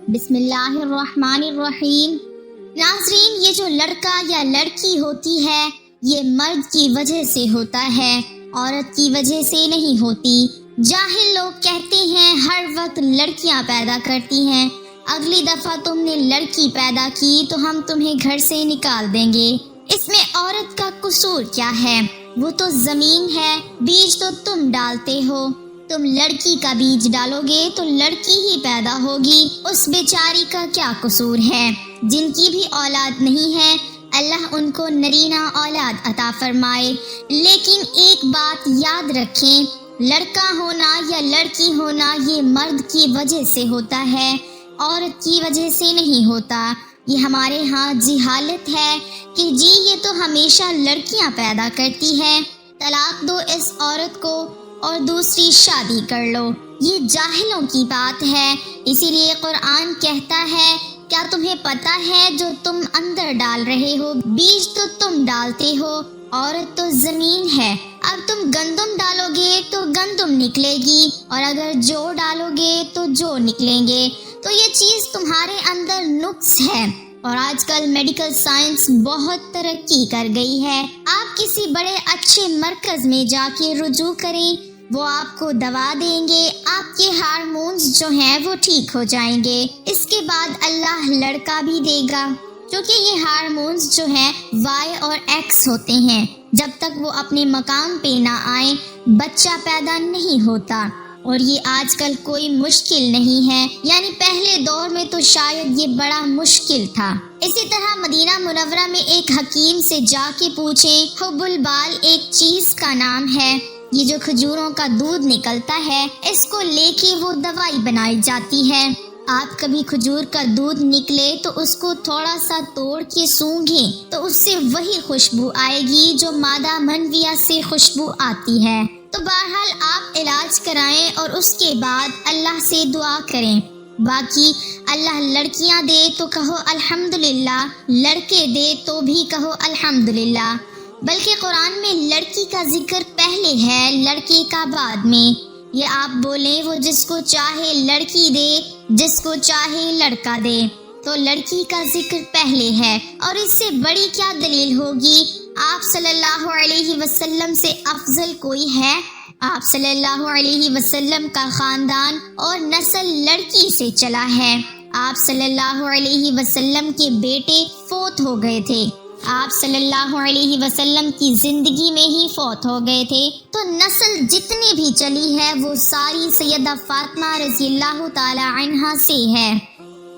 بسم اللہ الرحمن الرحیم۔ ناظرین، یہ جو لڑکا یا لڑکی ہوتی ہے یہ مرد کی وجہ سے ہوتا ہے، عورت کی وجہ سے نہیں ہوتی۔ جاہل لوگ کہتے ہیں ہر وقت لڑکیاں پیدا کرتی ہیں، اگلی دفعہ تم نے لڑکی پیدا کی تو ہم تمہیں گھر سے نکال دیں گے۔ اس میں عورت کا قصور کیا ہے؟ وہ تو زمین ہے، بیج تو تم ڈالتے ہو۔ تم لڑکی کا بیج ڈالو گے تو لڑکی ہی پیدا ہوگی، اس بیچاری کا کیا قصور ہے؟ جن کی بھی اولاد نہیں ہے اللہ ان کو نرینہ اولاد عطا فرمائے۔ لیکن ایک بات یاد رکھیں، لڑکا ہونا یا لڑکی ہونا یہ مرد کی وجہ سے ہوتا ہے، عورت کی وجہ سے نہیں ہوتا۔ یہ ہمارے ہاں جہالت ہے کہ جی یہ تو ہمیشہ لڑکیاں پیدا کرتی ہے، طلاق دو اس عورت کو اور دوسری شادی کر لو۔ یہ جاہلوں کی بات ہے، اسی لیے قرآن کہتا ہے کیا تمہیں پتہ ہے جو تم اندر ڈال رہے ہو بیج تو تم ڈالتے ہو، عورت تو زمین ہے۔ اب تم گندم ڈالو گے تو گندم نکلے گی، اور اگر جو ڈالو گے تو جو نکلیں گے۔ تو یہ چیز تمہارے اندر نقص ہے، اور آج کل میڈیکل سائنس بہت ترقی کر گئی ہے۔ آپ کسی بڑے اچھے مرکز میں جا کے رجوع کریں، وہ آپ کو دوا دیں گے، آپ کے ہارمونز جو ہیں وہ ٹھیک ہو جائیں گے۔ اس کے بعد اللہ لڑکا بھی دے گا، کیونکہ یہ ہارمونز جو ہیں وائی اور ایکس ہوتے ہیں، جب تک وہ اپنے مقام پہ نہ آئیں بچہ پیدا نہیں ہوتا۔ اور یہ آج کل کوئی مشکل نہیں ہے، یعنی پہلے دور میں تو شاید یہ بڑا مشکل تھا۔ اسی طرح مدینہ منورہ میں ایک حکیم سے جا کے پوچھیں، حب البال ایک چیز کا نام ہے، یہ جو کھجوروں کا دودھ نکلتا ہے اس کو لے کے وہ دوائی بنائی جاتی ہے۔ آپ کبھی کھجور کا دودھ نکلے تو اس کو تھوڑا سا توڑ کے سونگھیں تو اس سے وہی خوشبو آئے گی جو مادہ منویہ سے خوشبو آتی ہے۔ تو بہرحال آپ علاج کرائیں اور اس کے بعد اللہ سے دعا کریں۔ باقی اللہ لڑکیاں دے تو کہو الحمدللہ، لڑکے دے تو بھی کہو الحمدللہ، بلکہ قرآن میں لڑکی کا ذکر پہلے ہے لڑکے کا بعد میں۔ یہ آپ بولیں وہ جس کو چاہے لڑکی دے، جس کو چاہے لڑکا دے، تو لڑکی کا ذکر پہلے ہے۔ اور اس سے بڑی کیا دلیل ہوگی؟ آپ صلی اللہ علیہ وسلم سے افضل کوئی ہے؟ آپ صلی اللہ علیہ وسلم کا خاندان اور نسل لڑکی سے چلا ہے۔ آپ صلی اللہ علیہ وسلم کے بیٹے فوت ہو گئے تھے، آپ صلی اللہ علیہ وسلم کی زندگی میں ہی فوت ہو گئے تھے، تو نسل جتنی بھی چلی ہے وہ ساری سیدہ فاطمہ رضی اللہ تعالی عنہا سے ہے۔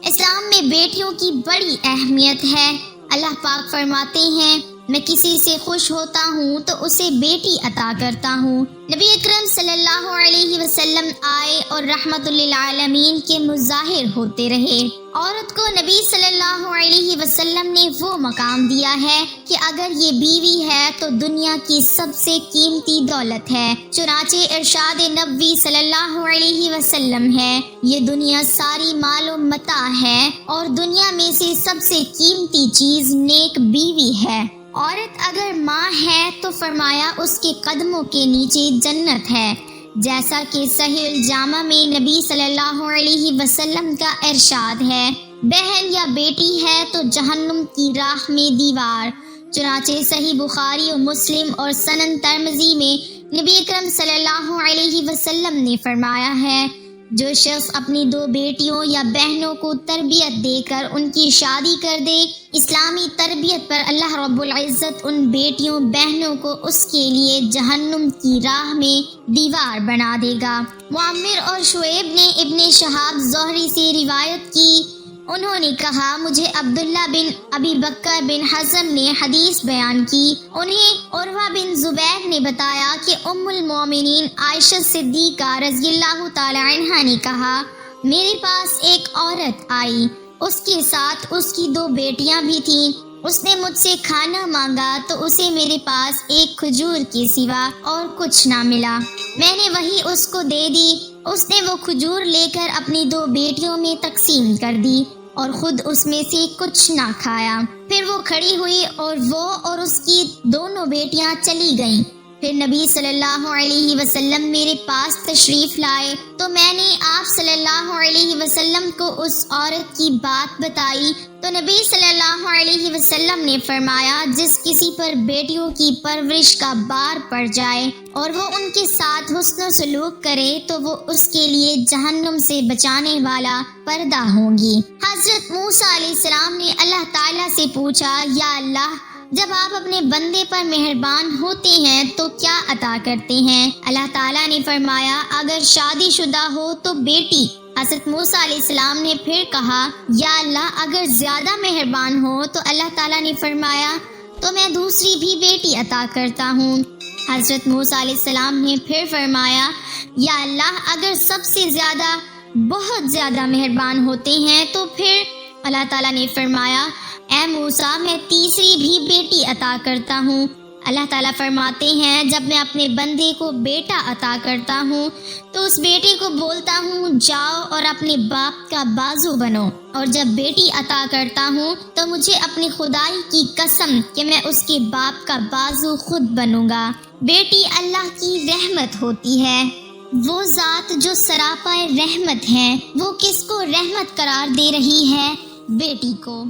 اسلام میں بیٹیوں کی بڑی اہمیت ہے۔ اللہ پاک فرماتے ہیں میں کسی سے خوش ہوتا ہوں تو اسے بیٹی عطا کرتا ہوں۔ نبی اکرم صلی اللہ علیہ وسلم آئے اور رحمت للعالمین کے مظاہر ہوتے رہے۔ عورت کو نبی صلی اللہ علیہ وسلم نے وہ مقام دیا ہے کہ اگر یہ بیوی ہے تو دنیا کی سب سے قیمتی دولت ہے، چنانچہ ارشاد نبوی صلی اللہ علیہ وسلم ہے یہ دنیا ساری مال و متاع ہے، اور دنیا میں سے سب سے قیمتی چیز نیک بیوی ہے۔ عورت اگر ماں ہے تو فرمایا اس کے قدموں کے نیچے جنت ہے، جیسا کہ صحیح الجامع میں نبی صلی اللہ علیہ وسلم کا ارشاد ہے، بہن یا بیٹی ہے تو جہنم کی راہ میں دیوار۔ چنانچہ صحیح بخاری و مسلم اور سنن ترمذی میں نبی اکرم صلی اللہ علیہ وسلم نے فرمایا ہے جو شخص اپنی 2 بیٹیوں یا بہنوں کو تربیت دے کر ان کی شادی کر دے، اسلامی تربیت پر اللہ رب العزت ان بیٹیوں بہنوں کو اس کے لیے جہنم کی راہ میں دیوار بنا دے گا۔ معمر اور شعیب نے ابن شہاب زہری سے روایت کی، انہوں نے کہا مجھے عبداللہ بن ابی بکر بن حزم نے حدیث بیان کی، انہیں عروہ بن زبیر نے بتایا کہ ام المومنین عائشہ صدیقہ رضی اللہ تعالی عنہا نے کہا میرے پاس ایک عورت آئی، اس کے ساتھ اس کی 2 بیٹیاں بھی تھیں، اس نے مجھ سے کھانا مانگا تو اسے میرے پاس ایک کھجور کے سوا اور کچھ نہ ملا، میں نے وہی اس کو دے دی، اس نے وہ کھجور لے کر اپنی 2 بیٹیوں میں تقسیم کر دی اور خود اس میں سے کچھ نہ کھایا۔ پھر وہ کھڑی ہوئی اور وہ اور اس کی دونوں بیٹیاں چلی گئیں۔ پھر نبی صلی اللہ علیہ وسلم میرے پاس تشریف لائے تو میں نے آپ صلی اللہ علیہ وسلم کو اس عورت کی بات بتائی تو نبی صلی اللہ علیہ وسلم نے فرمایا جس کسی پر بیٹیوں کی پرورش کا بار پڑ جائے اور وہ ان کے ساتھ حسن و سلوک کرے تو وہ اس کے لیے جہنم سے بچانے والا پردہ ہوں گی۔ حضرت موسیٰ علیہ السلام نے اللہ تعالیٰ سے پوچھا، یا اللہ، جب آپ اپنے بندے پر مہربان ہوتے ہیں تو کیا عطا کرتے ہیں؟ اللہ تعالیٰ نے فرمایا اگر شادی شدہ ہو تو بیٹی۔ حضرت موسیٰ علیہ السلام نے پھر کہا، یا اللہ، اگر زیادہ مہربان ہو تو اللہ تعالیٰ نے فرمایا تو میں دوسری بھی بیٹی عطا کرتا ہوں۔ حضرت موسیٰ علیہ السلام نے پھر فرمایا، یا اللہ، اگر سب سے زیادہ بہت زیادہ مہربان ہوتے ہیں تو پھر اللہ تعالیٰ نے فرمایا، اے موسیٰ، میں تیسری بھی بیٹی عطا کرتا ہوں۔ اللہ تعالیٰ فرماتے ہیں جب میں اپنے بندے کو بیٹا عطا کرتا ہوں تو اس بیٹے کو بولتا ہوں جاؤ اور اپنے باپ کا بازو بنو، اور جب بیٹی عطا کرتا ہوں تو مجھے اپنی خدائی کی قسم کہ میں اس کے باپ کا بازو خود بنوں گا۔ بیٹی اللہ کی رحمت ہوتی ہے۔ وہ ذات جو سراپا رحمت ہے وہ کس کو رحمت قرار دے رہی ہے؟ بیٹی کو۔